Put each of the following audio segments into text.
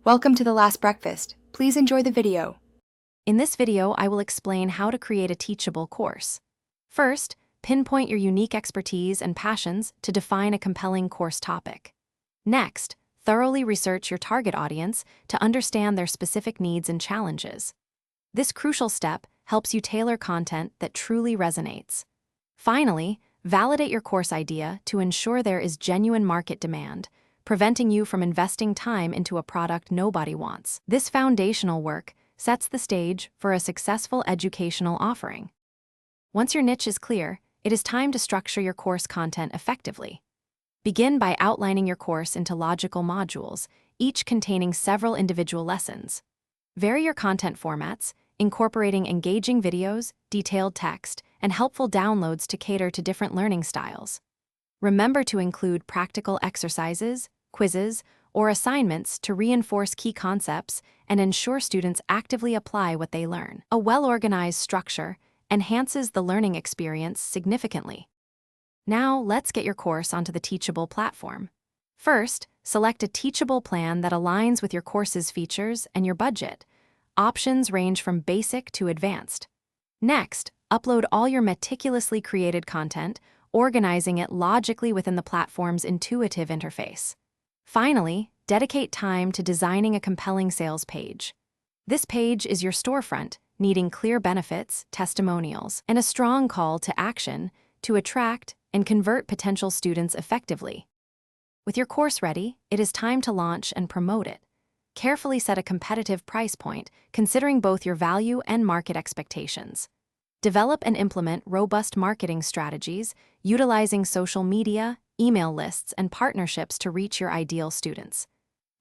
Welcome to The Last Breakfast. Please enjoy the video. In this video, I will explain how to create a teachable course. First, pinpoint your unique expertise and passions to define a compelling course topic. Next, thoroughly research your target audience to understand their specific needs and challenges. This crucial step helps you tailor content that truly resonates. Finally, validate your course idea to ensure there is genuine market demand, preventing you from investing time into a product nobody wants. This foundational work sets the stage for a successful educational offering. Once your niche is clear, it is time to structure your course content effectively. Begin by outlining your course into logical modules, each containing several individual lessons. Vary your content formats, incorporating engaging videos, detailed text, and helpful downloads to cater to different learning styles. Remember to include practical exercises, quizzes, or assignments to reinforce key concepts and ensure students actively apply what they learn. A well-organized structure enhances the learning experience significantly. Now, let's get your course onto the Teachable platform. First, select a Teachable plan that aligns with your course's features and your budget. Options range from basic to advanced. Next, upload all your meticulously created content, organizing it logically within the platform's intuitive interface. Finally, dedicate time to designing a compelling sales page. This page is your storefront, needing clear benefits, testimonials, and a strong call to action to attract and convert potential students effectively. With your course ready, it is time to launch and promote it. Carefully set a competitive price point, considering both your value and market expectations. Develop and implement robust marketing strategies, utilizing social media, email lists, and partnerships to reach your ideal students.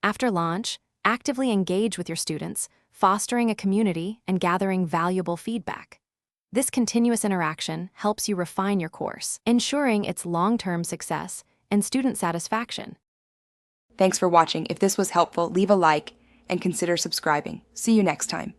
After launch, actively engage with your students, fostering a community and gathering valuable feedback. This continuous interaction helps you refine your course, ensuring its long-term success and student satisfaction. Thanks for watching. If this was helpful, leave a like and consider subscribing. See you next time.